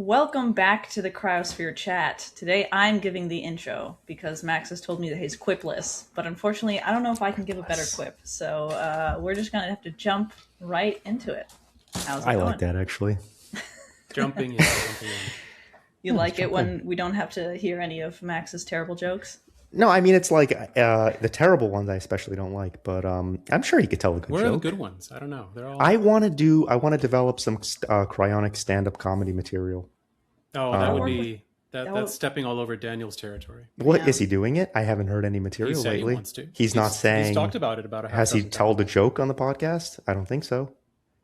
Welcome back to the Cryosphere Chat. Today I'm giving the intro because Max has told me that he's quipless, but unfortunately I don't know if I can give a better quip. So we're just going to have to jump right into it. How's it I going? like that, actually. Jumping in. You like it when we don't have to hear any of Max's terrible jokes? No, I mean, it's like the terrible ones I especially don't like, but I'm sure he could tell a good Where are the joke. good ones? I don't know. They're all. I want to develop some cryonic stand-up comedy material. Oh, that would be that's stepping all over Daniel's territory. What is he doing it? I haven't heard any material He said lately. he wants to. He's not saying. He's talked about it about a half. Has he told a joke on the podcast? I don't think so.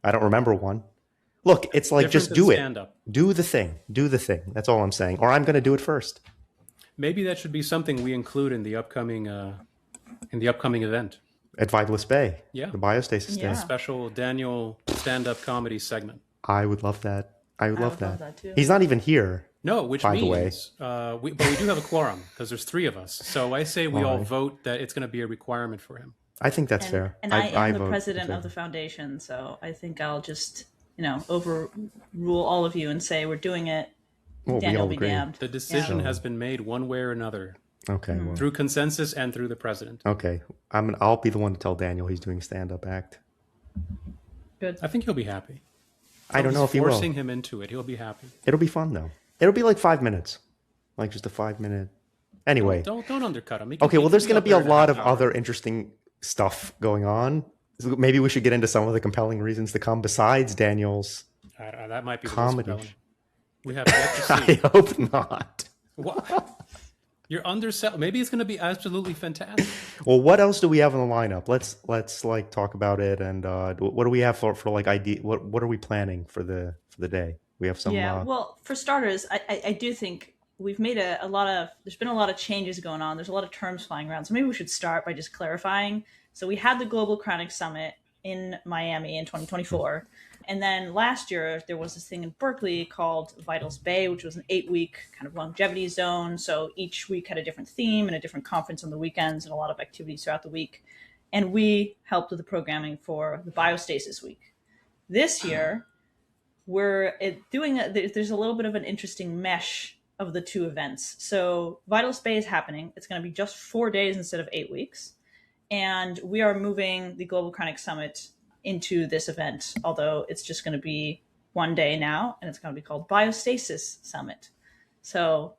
I don't remember one. Look, it's like just do it. Stand-up. Do the thing. Do the thing. That's all I'm saying. Or I'm going to do it first. Maybe that should be something we include in the upcoming event At Vitalist Bay. Yeah. The Biostasis Day. Special Daniel stand-up comedy segment. I would love that. I would love that too. He's not even here. No, which by means, the way. but we do have a quorum because there's three of us. So I say we all vote that it's going to be a requirement for him. I think that's fair. And I am the president of the foundation, so I think I'll just, overrule all of you and say we're doing it. Well, Daniel we all be agree. damned. The decision has been made one way or another. Okay. Well, through consensus and through the president. Okay. I'll be the one to tell Daniel he's doing a stand-up act. Good. I think he'll be happy. I don't know if he will. Forcing him into it, he'll be happy. It'll be fun though. It'll be like 5 minutes, like just a 5-minute. Anyway. Don't undercut him. Okay. Well, there's going to be a lot of other interesting stuff going on. So maybe we should get into some of the compelling reasons to come besides Daniel's. That might be comedy. The most compelling. We have yet to see. I hope not. What? You're underselling. Maybe it's going to be absolutely fantastic. Well, what else do we have in the lineup? Let's like talk about it. And what do we have for like idea? What are we planning for the day? We have some. Yeah. Well, for starters, I do think we've made there's been a lot of changes going on. There's a lot of terms flying around. So maybe we should start by just clarifying. So we had the Global Cryonics Summit in Miami in 2024. And then last year, there was this thing in Berkeley called Vitalist Bay, which was an 8-week kind of longevity zone. So each week had a different theme and a different conference on the weekends and a lot of activities throughout the week. And we helped with the programming for the Biostasis Week. This year, there's a little bit of an interesting mesh of the two events. So Vitalist Bay is happening. It's going to be just 4 days instead of 8 weeks. And we are moving the Global Cryonics Summit into this event, although it's just going to be 1 day now, and it's going to be called Biostasis Summit. So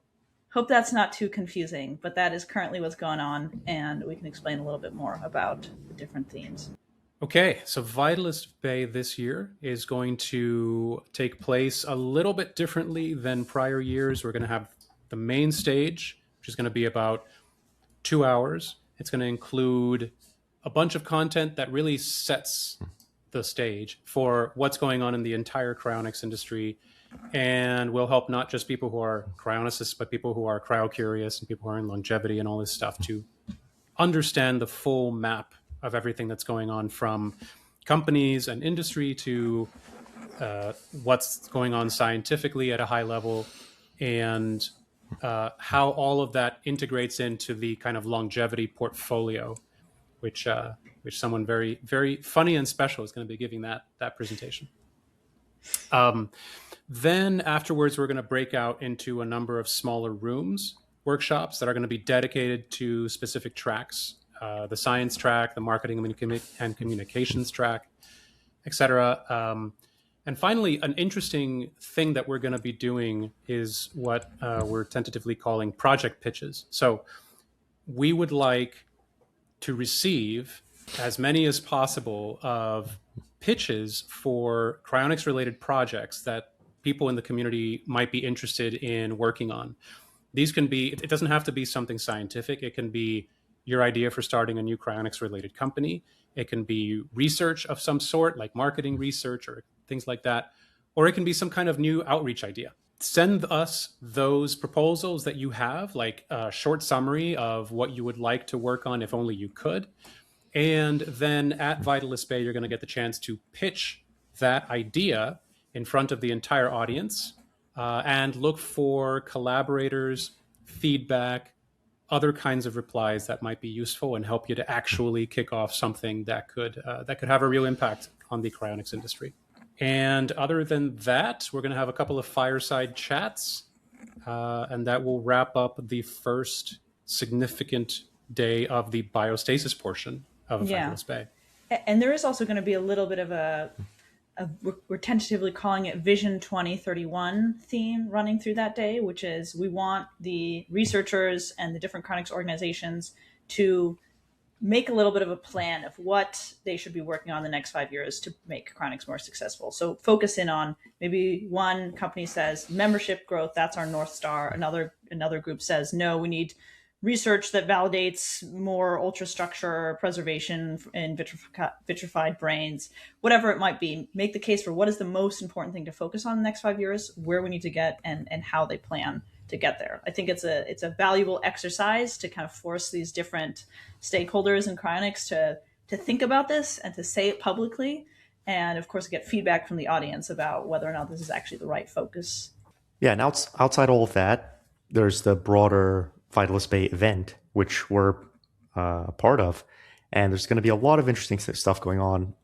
hope that's not too confusing, but that is currently what's going on, and we can explain a little bit more about the different themes. Okay, so Vitalist Bay this year is going to take place a little bit differently than prior years. We're going to have the main stage, which is going to be about 2 hours. It's going to include a bunch of content that really sets the stage for what's going on in the entire cryonics industry, and will help not just people who are cryonicists, but people who are cryo-curious and people who are in longevity and all this stuff to understand the full map of everything that's going on, from companies and industry to what's going on scientifically at a high level, and how all of that integrates into the kind of longevity portfolio, which someone very, very funny and special is going to be giving that presentation. Then afterwards, we're going to break out into a number of smaller workshops that are going to be dedicated to specific tracks, the science track, the marketing and communications track, etc. And finally, an interesting thing that we're going to be doing is what we're tentatively calling project pitches. So we would like to receive as many as possible of pitches for cryonics related projects that people in the community might be interested in working on. These can be, it doesn't have to be something scientific. It can be your idea for starting a new cryonics related company. It can be research of some sort, like marketing research or things like that. Or it can be some kind of new outreach idea. Send us those proposals that you have, like a short summary of what you would like to work on if only you could. And then at Vitalist Bay, you're going to get the chance to pitch that idea in front of the entire audience and look for collaborators, feedback, other kinds of replies that might be useful and help you to actually kick off something that could have a real impact on the cryonics industry. And other than that, we're going to have a couple of fireside chats, and that will wrap up the first significant day of the biostasis portion of Fabulous Bay. And there is also going to be a little bit of we're tentatively calling it Vision 2031 theme running through that day, which is we want the researchers and the different cryonics organizations to make a little bit of a plan of what they should be working on the next 5 years to make cryonics more successful. So focus in on maybe one company says membership growth, that's our North Star. Another group says, no, we need research that validates more ultrastructure preservation in vitrified brains, whatever it might be. Make the case for what is the most important thing to focus on in the next 5 years, where we need to get, and how they plan to get there. I think it's a valuable exercise to kind of force these different stakeholders in cryonics to think about this and to say it publicly, and of course get feedback from the audience about whether or not this is actually the right focus. Yeah, and outside all of that, there's the broader Fabulous Bay event, which we're a part of, and there's going to be a lot of interesting stuff going on.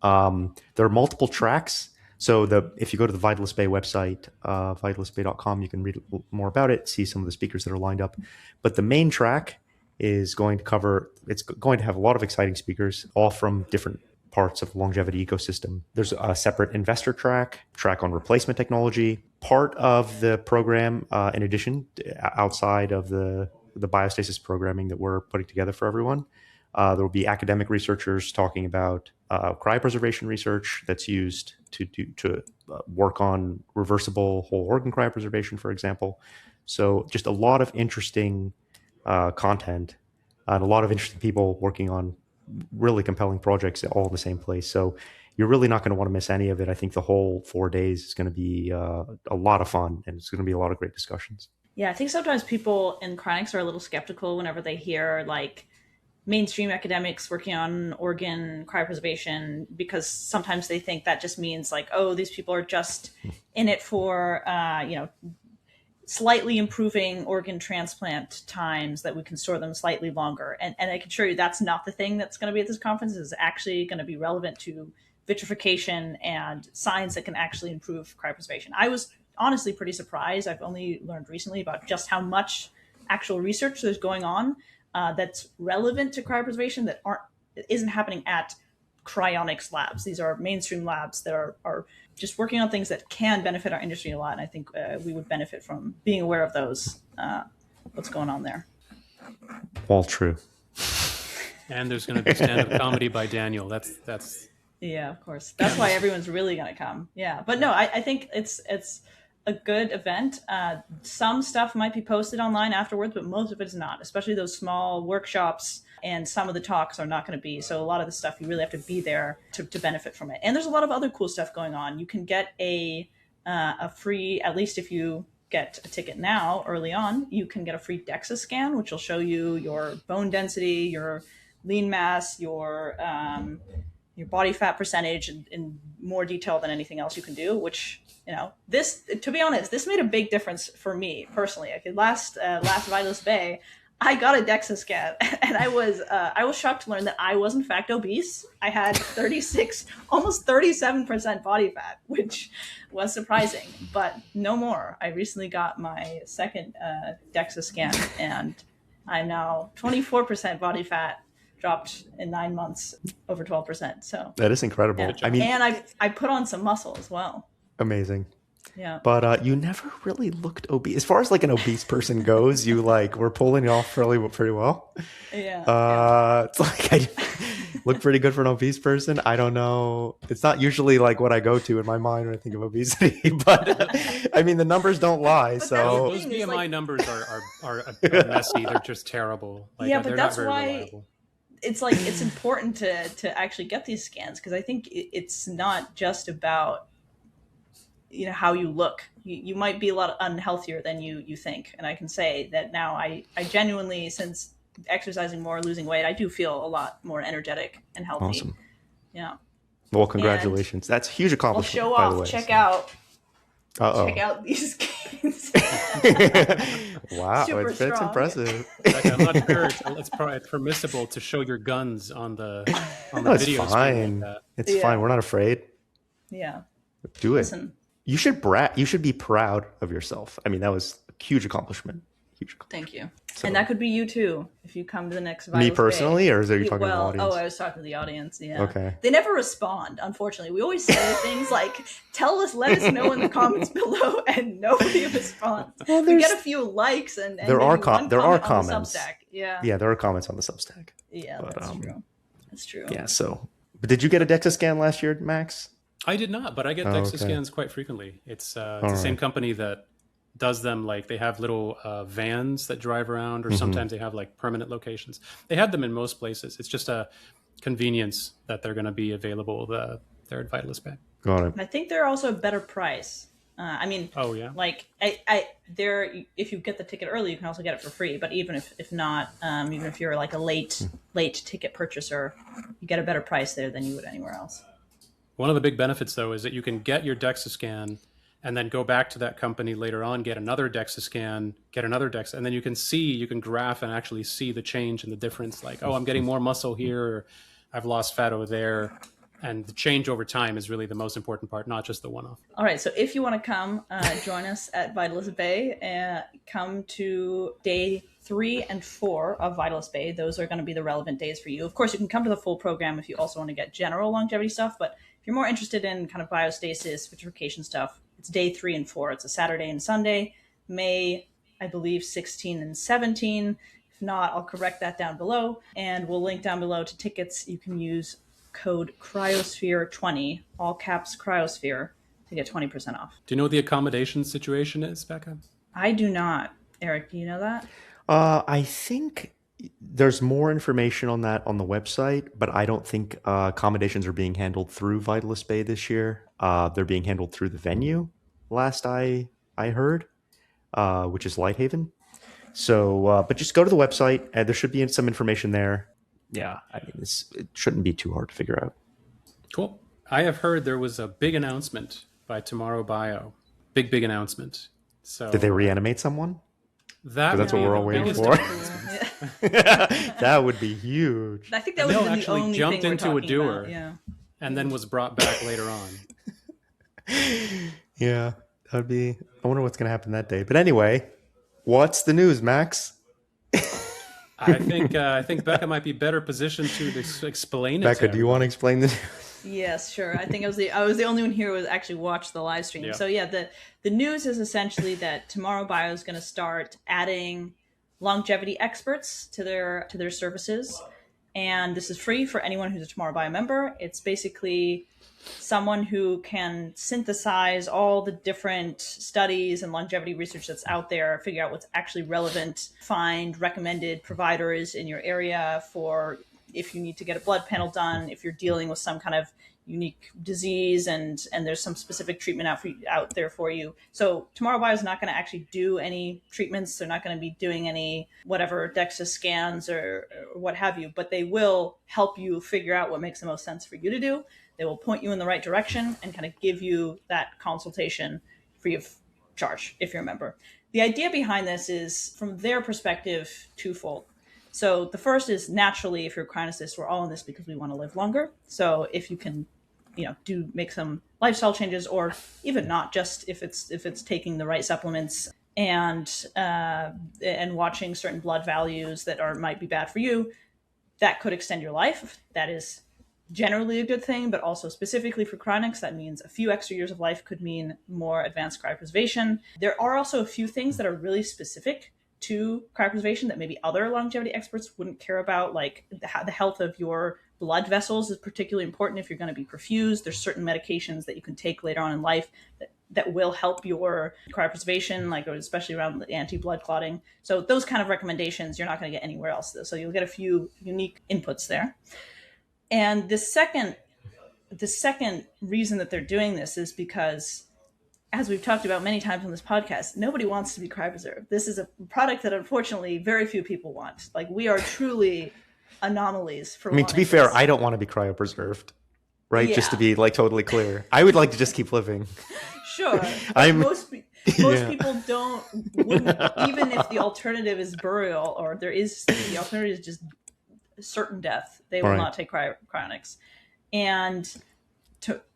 There are multiple tracks. So if you go to the Fabulous Bay website, vitalousbay.com, you can read more about it, see some of the speakers that are lined up. But the main track is going to have a lot of exciting speakers, all from different parts of the longevity ecosystem. There's a separate investor track on replacement technology. Part of the program, in addition, outside of the biostasis programming that we're putting together for everyone, there will be academic researchers talking about cryopreservation research that's used to work on reversible whole organ cryopreservation, for example. So just a lot of interesting content and a lot of interesting people working on really compelling projects all in the same place. So you're really not going to want to miss any of it. I think the whole 4 days is going to be a lot of fun, and it's going to be a lot of great discussions. Yeah, I think sometimes people in cryonics are a little skeptical whenever they hear like mainstream academics working on organ cryopreservation, because sometimes they think that just means like, oh, these people are just in it for, slightly improving organ transplant times that we can store them slightly longer. And I can assure you that's not the thing that's going to be at this conference. It's actually going to be relevant to vitrification and science that can actually improve cryopreservation. I was honestly pretty surprised. I've only learned recently about just how much actual research there's going on that's relevant to cryopreservation that isn't happening at cryonics labs. These are mainstream labs that are just working on things that can benefit our industry a lot. And I think we would benefit from being aware of those, what's going on there. All true. And there's going to be stand-up comedy by Daniel. That's. Yeah, of course. That's why everyone's really going to come. Yeah. But no, I think it's a good event. Some stuff might be posted online afterwards, but most of it is not, especially those small workshops, and some of the talks are not going to be. So a lot of the stuff you really have to be there to benefit from it. And there's a lot of other cool stuff going on. You can get a free, at least if you get a ticket now early on, you can get a free DEXA scan, which will show you your bone density, your lean mass, your body fat percentage in more detail than anything else you can do, which, this, to be honest, this made a big difference for me personally. Last Fabulous Bay, I got a DEXA scan, and I was shocked to learn that I was in fact obese. I had 36, almost 37% body fat, which was surprising, but no more. I recently got my second DEXA scan, and I'm now 24% body fat, dropped in 9 months, over 12%. So that is incredible. Yeah. I mean, and I put on some muscle as well. Amazing. Yeah. But you never really looked obese. As far as like an obese person goes, you were pulling it off pretty well. Yeah. It's like I look pretty good for an obese person. I don't know. It's not usually like what I go to in my mind when I think of obesity, but I mean the numbers don't lie. But so Those BMI numbers are messy. They're just terrible. Yeah, but they're that's not very why reliable. it's important to actually get these scans, because I think it's not just about how you look. You might be a lot unhealthier than you think, and I can say that now I genuinely, since exercising more, losing weight, I do feel a lot more energetic and healthy. Awesome. Yeah. Well, congratulations. That's a huge accomplishment. Well, show by off. the way, check out these scans. Wow, Super it's strong. impressive. I'm not sure it's probably permissible to show your guns on the No, it's video. fine. Like it's fine. We're not afraid. Yeah. Do it. Listen, You should be proud of yourself. I mean, that was a huge accomplishment. thank you. So, And that could be you too if you come to the next me Vitals personally, Bay. or are you talking to the audience? I was talking to the audience. Yeah. Okay. They never respond, unfortunately. We always say things like, let us know in the comments below, and nobody responds. Well, we get a few likes and there are one there are comment on the comments. Substack. Yeah. Yeah, there are comments on the Substack. Yeah, But, that's true. That's true. Yeah, so. But did you get a DEXA scan last year, Max? I did not, but I get DEXA scans quite frequently. It's the same company that does them. Like they have little vans that drive around, or sometimes they have like permanent locations. They have them in most places. It's just a convenience that they're going to be available there at Vitalis Bay. Got it. I think they're also a better price. I mean, oh yeah, like if you get the ticket early, you can also get it for free. But even if not, even if you're like a late ticket purchaser, you get a better price there than you would anywhere else. One of the big benefits, though, is that you can get your DEXA scan and then go back to that company later on, get another DEXA scan, get another DEXA, and then you can graph and actually see the change and the difference. Like, oh, I'm getting more muscle here, or I've lost fat over there. And the change over time is really the most important part, not just the one-off. All right, so if you want to come join us at Vitalis Bay, come to day 3 and 4 of Vitalis Bay. Those are going to be the relevant days for you. Of course, you can come to the full program if you also want to get general longevity stuff, but if you're more interested in kind of biostasis, vitrification stuff, it's day 3 and 4. It's a Saturday and Sunday, May, I believe, 16 and 17. If not, I'll correct that down below, and we'll link down below to tickets. You can use code Cryosphere20, all caps Cryosphere, to get 20% off. Do you know what the accommodation situation is, Becca? I do not. Eric, do you know that? I think there's more information on that on the website, but I don't think accommodations are being handled through Vitalis Bay this year. They're being handled through the venue, last I heard, which is Lighthaven. So, but just go to the website. There should be some information there. Yeah, I mean, it shouldn't be too hard to figure out. Cool. I have heard there was a big announcement by Tomorrw Bio. Big announcement. So did they reanimate someone? That's what we're all waiting for. That would be huge. I think that was the only jumped thing into a doer, about. Yeah, and then was brought back later on. Yeah, that would be. I wonder what's going to happen that day. But anyway, what's the news, Max? I think Becca might be better positioned to explain it. Becca, do you want to explain this? Yes, sure. I think I was the only one here who actually watched the live stream. Yeah. So yeah, the news is essentially that Tomorrow Bio is going to start adding longevity experts to their services, and this is free for anyone who's a Tomorrow Bio member. It's basically someone who can synthesize all the different studies and longevity research that's out there, figure out what's actually relevant, find recommended providers in your area for if you need to get a blood panel done, if you're dealing with some kind of unique disease and there's some specific treatment out there for you. So Tomorrow Bio is not going to actually do any treatments. They're not going to be doing any whatever DEXA scans or what have you, but they will help you figure out what makes the most sense for you to do. They will point you in the right direction and kind of give you that consultation free of charge if you're a member. The idea behind this is, from their perspective, twofold. So the first is, naturally, if you're a chronicist, we're all in this because we want to live longer. So if you can, do make some lifestyle changes, or even not, just if it's taking the right supplements and watching certain blood values that might be bad for you, that could extend your life. That is generally a good thing, but also specifically for chronics, that means a few extra years of life could mean more advanced cryopreservation. There are also a few things that are really specific to cryopreservation that maybe other longevity experts wouldn't care about, like the health of your blood vessels is particularly important if you're going to be perfused. There's certain medications that you can take later on in life that will help your cryopreservation, like especially around the anti-blood clotting. So those kind of recommendations you're not going to get anywhere else, though. So you'll get a few unique inputs there. And the second reason that they're doing this is because, as we've talked about many times on this podcast, nobody wants to be cryopreserved. This is a product that unfortunately very few people want. Like, we are truly anomalies for. I mean, to be fair, I don't want to be cryopreserved, right? Yeah. Just to be totally clear, I would like to just keep living. Sure, most people wouldn't, even if the alternative is burial, or the alternative is just certain death, they will not take cryonics. And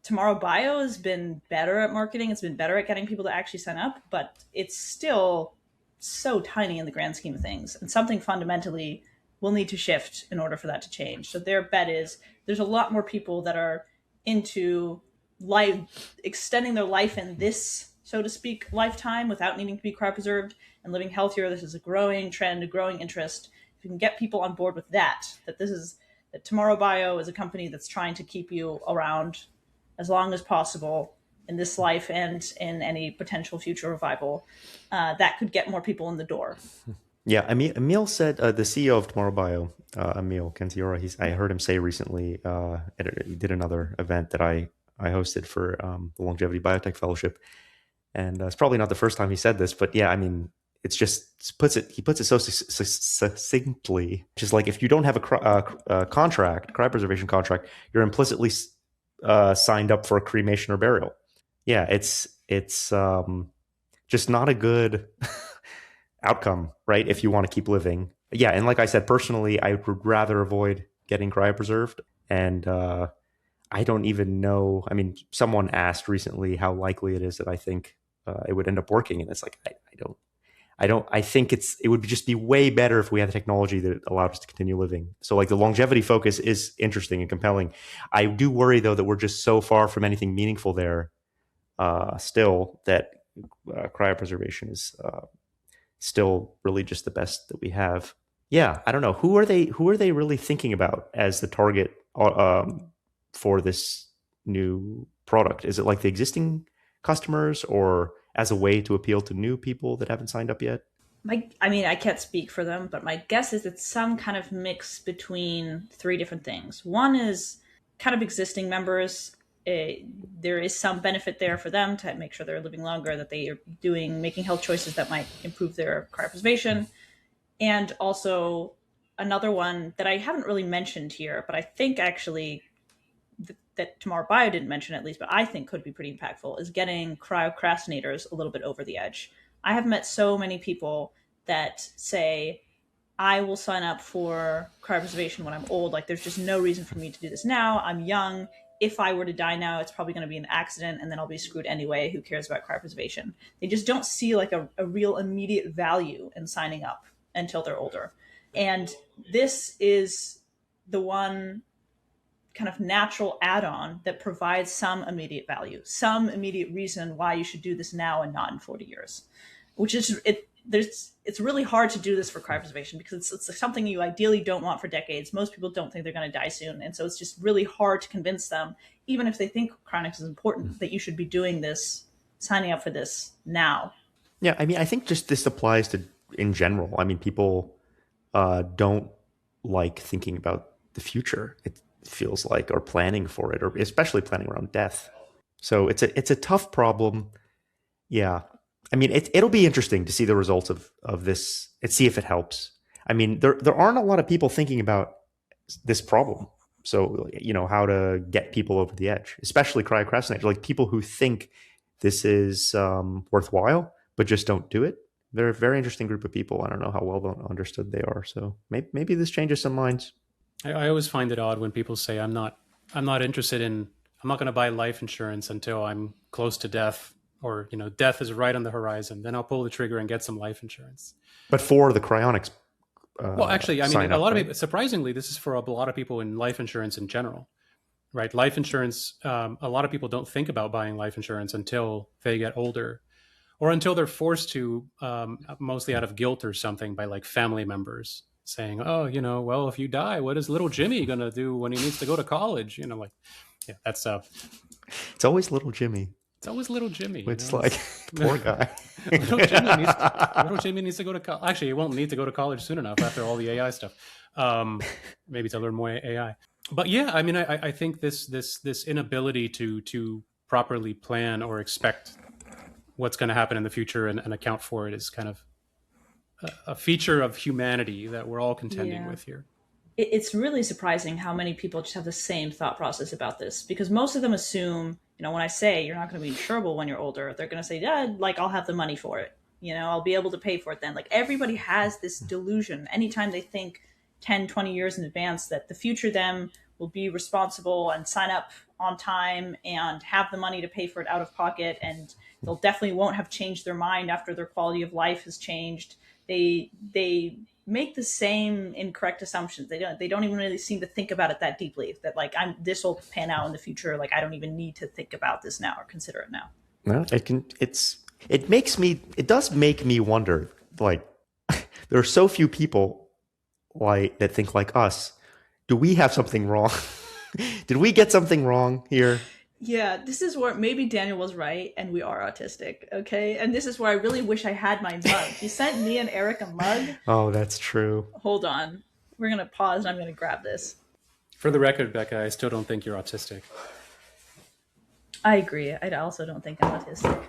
Tomorrow Bio has been better at marketing. It's been better at getting people to actually sign up, but it's still so tiny in the grand scheme of things. And something fundamentally will need to shift in order for that to change. So their bet is there's a lot more people that are into life, extending their life in this, so to speak, lifetime without needing to be cryopreserved and living healthier. This is a growing trend, a growing interest. If you can get people on board with that, that Tomorrow Bio is a company that's trying to keep you around as long as possible in this life and in any potential future revival, that could get more people in the door. Yeah, Emil said, the CEO of Tomorrow Bio, Emil Cantiora, I heard him say recently, he did another event that I hosted for the Longevity Biotech Fellowship. And it's probably not the first time he said this, but yeah, I mean, he puts it so succinctly. Just like if you don't have a contract, cryopreservation contract, you're implicitly signed up for a cremation or burial. Yeah, it's just not a good outcome, right? If you want to keep living. Yeah, and like I said, personally, I would rather avoid getting cryopreserved. And I don't even know. I mean, someone asked recently how likely it is that I think it would end up working, and it's like I think it would just be way better if we had the technology that allowed us to continue living. So like the longevity focus is interesting and compelling. I do worry though that we're just so far from anything meaningful there still, that cryopreservation is still really just the best that we have. Yeah, I don't know. Who are they really thinking about as the target for this new product? Is it like the existing customers, or as a way to appeal to new people that haven't signed up yet? I can't speak for them, but my guess is it's some kind of mix between three different things. One is kind of existing members. There is some benefit there for them to make sure they're living longer, that they are making health choices that might improve their cryopreservation. And also another one that I haven't really mentioned here, but I think actually that Tomorrow Bio didn't mention at least, but I think could be pretty impactful, is getting cryocrastinators a little bit over the edge. I have met so many people that say, I will sign up for cryopreservation when I'm old. Like, there's just no reason for me to do this now. I'm young. If I were to die now, it's probably going to be an accident, and then I'll be screwed anyway. Who cares about cryopreservation? They just don't see like a real immediate value in signing up until they're older. And this is the one kind of natural add-on that provides some immediate value, some immediate reason why you should do this now and not in 40 years, which is it's really hard to do this for cryopreservation because it's something you ideally don't want for decades. Most people don't think they're going to die soon. And so it's just really hard to convince them, even if they think cryonics is important, that you should be doing this, signing up for this now. Yeah, I mean, I think just this applies to in general. I mean, people don't like thinking about the future. It feels like, or planning for it, or especially planning around death. So it's a tough problem. Yeah, I mean, it'll be interesting to see the results of this and see if it helps. I mean, there aren't a lot of people thinking about this problem. So, you know, how to get people over the edge, especially cryocrastinators, like people who think this is worthwhile, but just don't do it. They're a very interesting group of people. I don't know how well understood they are. So maybe this changes some minds. I always find it odd when people say, I'm not interested in, I'm not going to buy life insurance until I'm close to death, or, you know, death is right on the horizon. Then I'll pull the trigger and get some life insurance. But for the cryonics, well, actually, I mean, a lot of people, surprisingly, this is for a lot of people in life insurance in general, right? Life insurance, a lot of people don't think about buying life insurance until they get older, or until they're forced to, mostly out of guilt or something, by like family members saying, oh, you know, well, if you die, what is little Jimmy going to do when he needs to go to college? You know, like, yeah, that's it's always little Jimmy. It's always little Jimmy. It's like, poor guy. little Jimmy needs to go to college. Actually, he won't need to go to college soon enough after all the AI stuff. Maybe to learn more AI. But yeah, I mean, I think this inability to properly plan or expect what's going to happen in the future and account for it is kind of a feature of humanity that we're all contending with here. It's really surprising how many people just have the same thought process about this, because most of them assume, you know, when I say you're not going to be insurable when you're older, they're going to say, yeah, like, I'll have the money for it. You know, I'll be able to pay for it then. Like, everybody has this delusion anytime they think 10, 20 years in advance that the future them will be responsible and sign up on time and have the money to pay for it out of pocket, and they'll definitely won't have changed their mind after their quality of life has changed. They make the same incorrect assumptions. They don't even really seem to think about it that deeply, that like this will pan out in the future, like I don't even need to think about this now or consider it now. No, it does make me wonder, like, there are so few people like that think like us. Do we have something wrong? Did we get something wrong here? Yeah, this is where maybe Daniel was right and we are autistic, okay? And this is where I really wish I had my mug. You sent me and Eric a mug. Oh, that's true. Hold on. We're going to pause and I'm going to grab this. For the record, Becca, I still don't think you're autistic. I agree. I also don't think I'm autistic.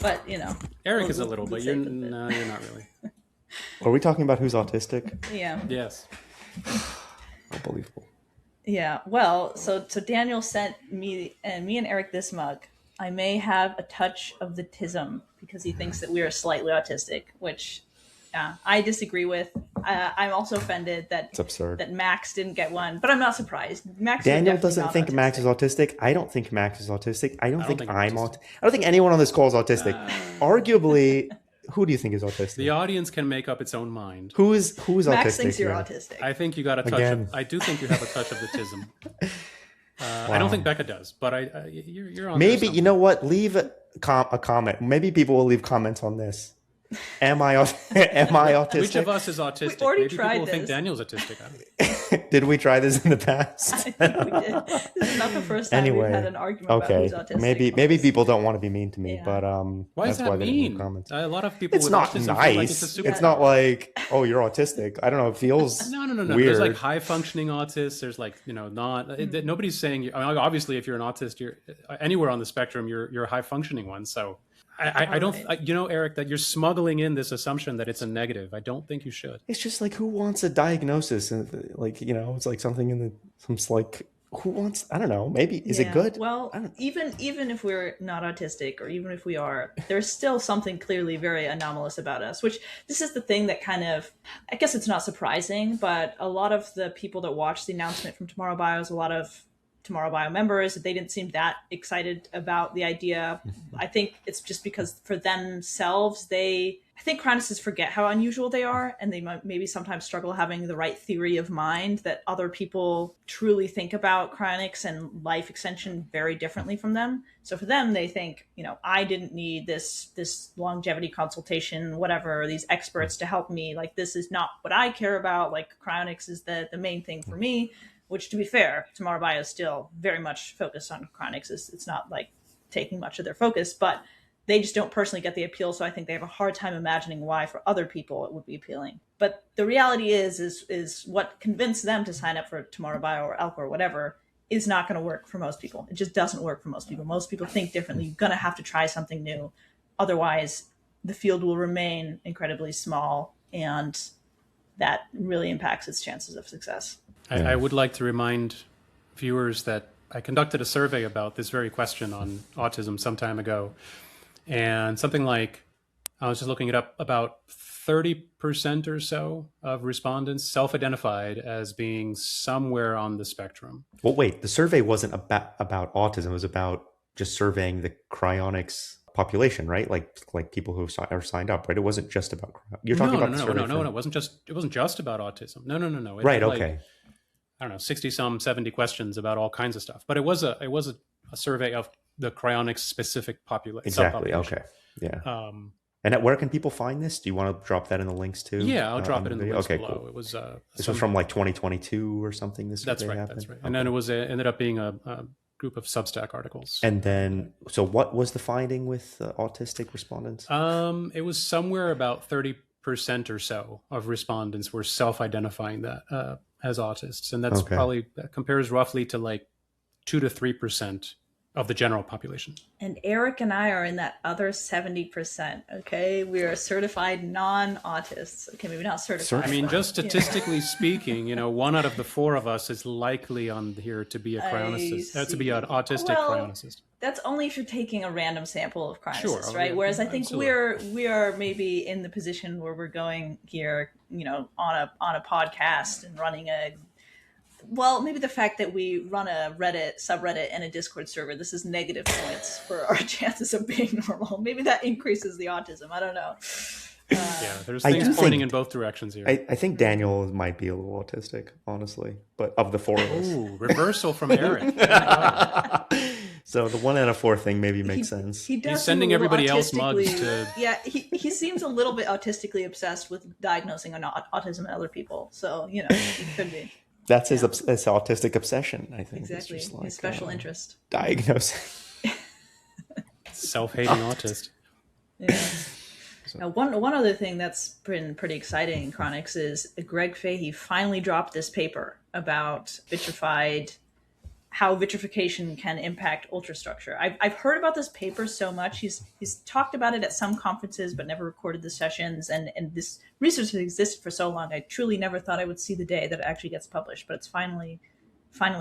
But, Eric is a little, but you're not really. Are we talking about who's autistic? Yeah. Yes. Unbelievable. Yeah, well, so Daniel sent me and Eric this mug. I may have a touch of the tism because he thinks that we are slightly autistic, which I disagree with. I'm also offended that It's absurd that Max didn't get one, but I'm not surprised. Daniel doesn't think Max is autistic. I don't think Max is autistic. I don't think I don't think anyone on this call is autistic. Arguably, who do you think is autistic? The audience can make up its own mind. Who is Max autistic? Max thinks you're autistic. I think you got a touch. I do think you have a touch of the tism. Wow. I don't think Becca does, but you're on. Maybe you know what? Leave a comment. Maybe people will leave comments on this. Am I autistic? Which of us is autistic? We already Maybe tried people this. think Daniel's autistic. Did we try this in the past? I think we did. This is not the first time we've had an argument about who's autistic. Maybe people don't want to be mean to me, Yeah. but why that's is that why they didn't leave mean? comments. A lot of people. It's with not autism nice. feel like it's a super It's not like, oh, you're autistic. I don't know. It feels No. weird. There's like high functioning autists. There's like not. Nobody's saying. I mean, obviously, if you're an autist, you're anywhere on the spectrum. You're a high functioning one. So. I don't, Eric, that you're smuggling in this assumption that it's a negative. I don't think you should. It's just like, who wants a diagnosis? And it's like something who wants, I don't know, maybe, is it good? Well, even if we're not autistic, or even if we are, there's still something clearly very anomalous about us, which this is the thing that kind of, I guess it's not surprising, but a lot of the people that watched the announcement from Tomorrow Bio, a lot of Tomorrow Bio members, they didn't seem that excited about the idea. I think it's just because for themselves, I think cryonists forget how unusual they are, and they might maybe sometimes struggle having the right theory of mind, that other people truly think about cryonics and life extension very differently from them. So for them, they think, I didn't need this longevity consultation, whatever, these experts to help me. Like, this is not what I care about. Like, cryonics is the main thing for me. Which, to be fair, Tomorrow Bio is still very much focused on cryonics. It's not like taking much of their focus, but they just don't personally get the appeal. So I think they have a hard time imagining why for other people it would be appealing. But the reality is what convinced them to sign up for Tomorrow Bio or Elk or whatever is not going to work for most people. It just doesn't work for most people. Most people think differently. You're going to have to try something new. Otherwise, the field will remain incredibly small, and that really impacts its chances of success. I would like to remind viewers that I conducted a survey about this very question on autism some time ago. And something like, I was just looking it up, about 30% or so of respondents self-identified as being somewhere on the spectrum. Well, wait, the survey wasn't about autism. It was about just surveying the cryonics population, right? Like people who are signed up, right? It wasn't just about, you're talking about the survey. No, it wasn't just about autism. No. Right, okay. I don't know, 70 questions about all kinds of stuff. But it was a survey of the cryonics specific population. Exactly. Okay. Yeah. And where can people find this? Do you want to drop that in the links too? Yeah, I'll drop it in the links below. Cool. It was this was from like 2022 or something. That's right. Happened? That's right. Okay. And then it was ended up being a group of Substack articles. And then, so what was the finding with autistic respondents? It was somewhere about 30% or so of respondents were self-identifying that as autists, and that's probably compares roughly to like 2 to 3% of the general population. And Eric and I are in that other 70%. Okay, we are certified non-autists. Okay, maybe not certified. I mean, just statistically speaking, 1 out of the 4 of us is likely on here to be a cryonicist, to be an autistic cryonicist. That's only if you're taking a random sample of cryonicists, right? Whereas I think we are maybe in the position where we're going here, on a podcast and running a Well, maybe the fact that we run a Reddit subreddit and a Discord server, this is negative points for our chances of being normal. Maybe that increases the autism. I don't know. Yeah, there's things pointing in both directions here. I think Daniel might be a little autistic, honestly, but of the four of us. Ooh, reversal from Eric. So the 1 out of 4 thing maybe makes sense. He's sending everybody else mugs to... Yeah, he seems a little bit autistically obsessed with diagnosing autism in other people. So, you know, he could be. That's his autistic obsession, I think. Exactly. It's just like, his special interest. Diagnosing. Self-hating autist. Yeah. Now, one other thing that's been pretty exciting in chronics is Greg Fahy finally dropped this paper about vitrified, how vitrification can impact ultrastructure. I've heard about this paper so much. He's talked about it at some conferences, but never recorded the sessions. And this research has existed for so long. I truly never thought I would see the day that it actually gets published, but it's finally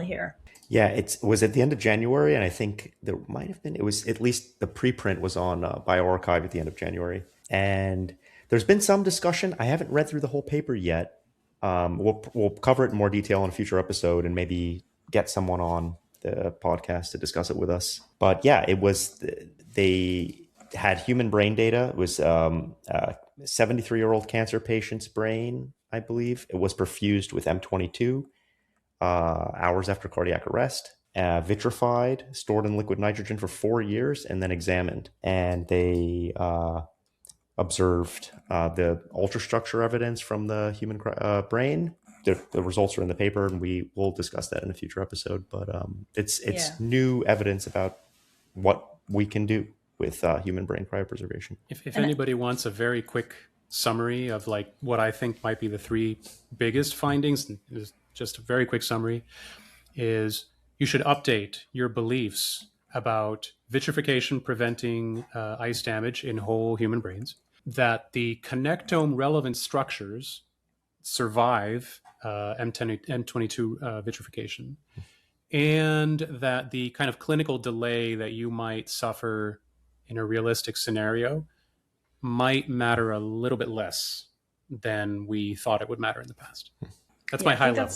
here. Yeah, it was at the end of January, and I think there might have been, it was at least the preprint was on bioRxiv at the end of January. And there's been some discussion. I haven't read through the whole paper yet. We'll cover it in more detail in a future episode and maybe get someone on the podcast to discuss it with us. But yeah, it was, they had human brain data. It was a 73-year-old cancer patient's brain, I believe. It was perfused with M22 hours after cardiac arrest, vitrified, stored in liquid nitrogen for 4 years, and then examined. And they observed the ultrastructure evidence from the human brain. The results are in the paper, and we will discuss that in a future episode. But it's new evidence about what we can do with human brain cryopreservation. If anybody wants a very quick summary of like what I think might be the 3 biggest findings, just a very quick summary, is you should update your beliefs about vitrification preventing ice damage in whole human brains, that the connectome relevant structures survive M22 vitrification, and that the kind of clinical delay that you might suffer in a realistic scenario might matter a little bit less than we thought it would matter in the past. That's my high level.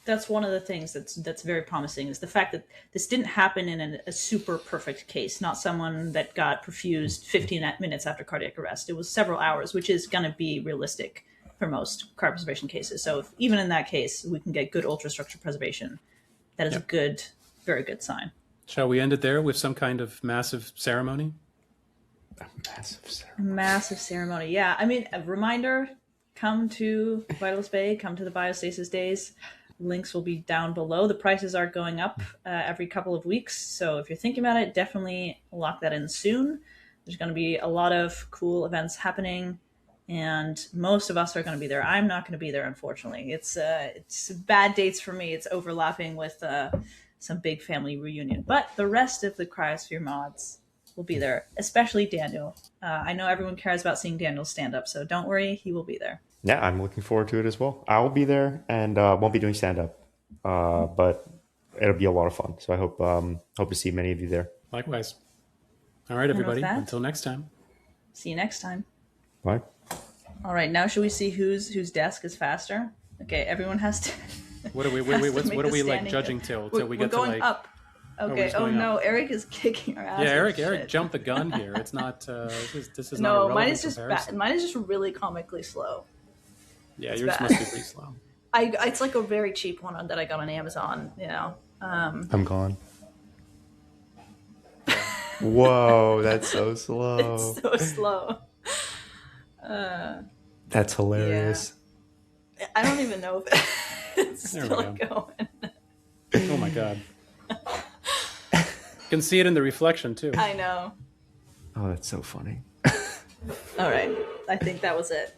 That's one of the things that's very promising, is the fact that this didn't happen in a super perfect case, not someone that got perfused 15 minutes after cardiac arrest. It was several hours, which is going to be realistic for most cryopreservation cases. So if, even in that case, we can get good ultrastructure preservation, that is a good, very good sign. Shall we end it there with some kind of massive ceremony? A massive ceremony. Massive ceremony, yeah. I mean, a reminder, come to Vitalis Bay, come to the Biostasis Days. Links will be down below. The prices are going up every couple of weeks. So if you're thinking about it, definitely lock that in soon. There's going to be a lot of cool events happening, and most of us are going to be there. I'm not going to be there, unfortunately. It's bad dates for me. It's overlapping with some big family reunion. But the rest of the Cryosphere mods will be there, especially Daniel. I know everyone cares about seeing Daniel stand up, so don't worry, he will be there. Yeah, I'm looking forward to it as well. I will be there, and won't be doing stand-up, but it'll be a lot of fun. So I hope to see many of you there. Likewise. All right, everybody. Until next time. See you next time. Bye. All right, now should we see whose desk is faster? Okay, everyone has to. What are we? What are we like judging till we get to like? Up. Okay. Oh no, up. Eric is kicking our ass. Yeah, Eric jumped the gun here. It's not. This is not. No, mine is just bad. Mine is just really comically slow. Yeah, yours must be pretty slow. It's like a very cheap one that I got on Amazon. You know. I'm gone. Whoa, that's so slow. It's so slow. That's hilarious. Yeah. I don't even know if it's still going. Oh my god. You can see it in the reflection too. I know. Oh, that's so funny. All right. I think that was it.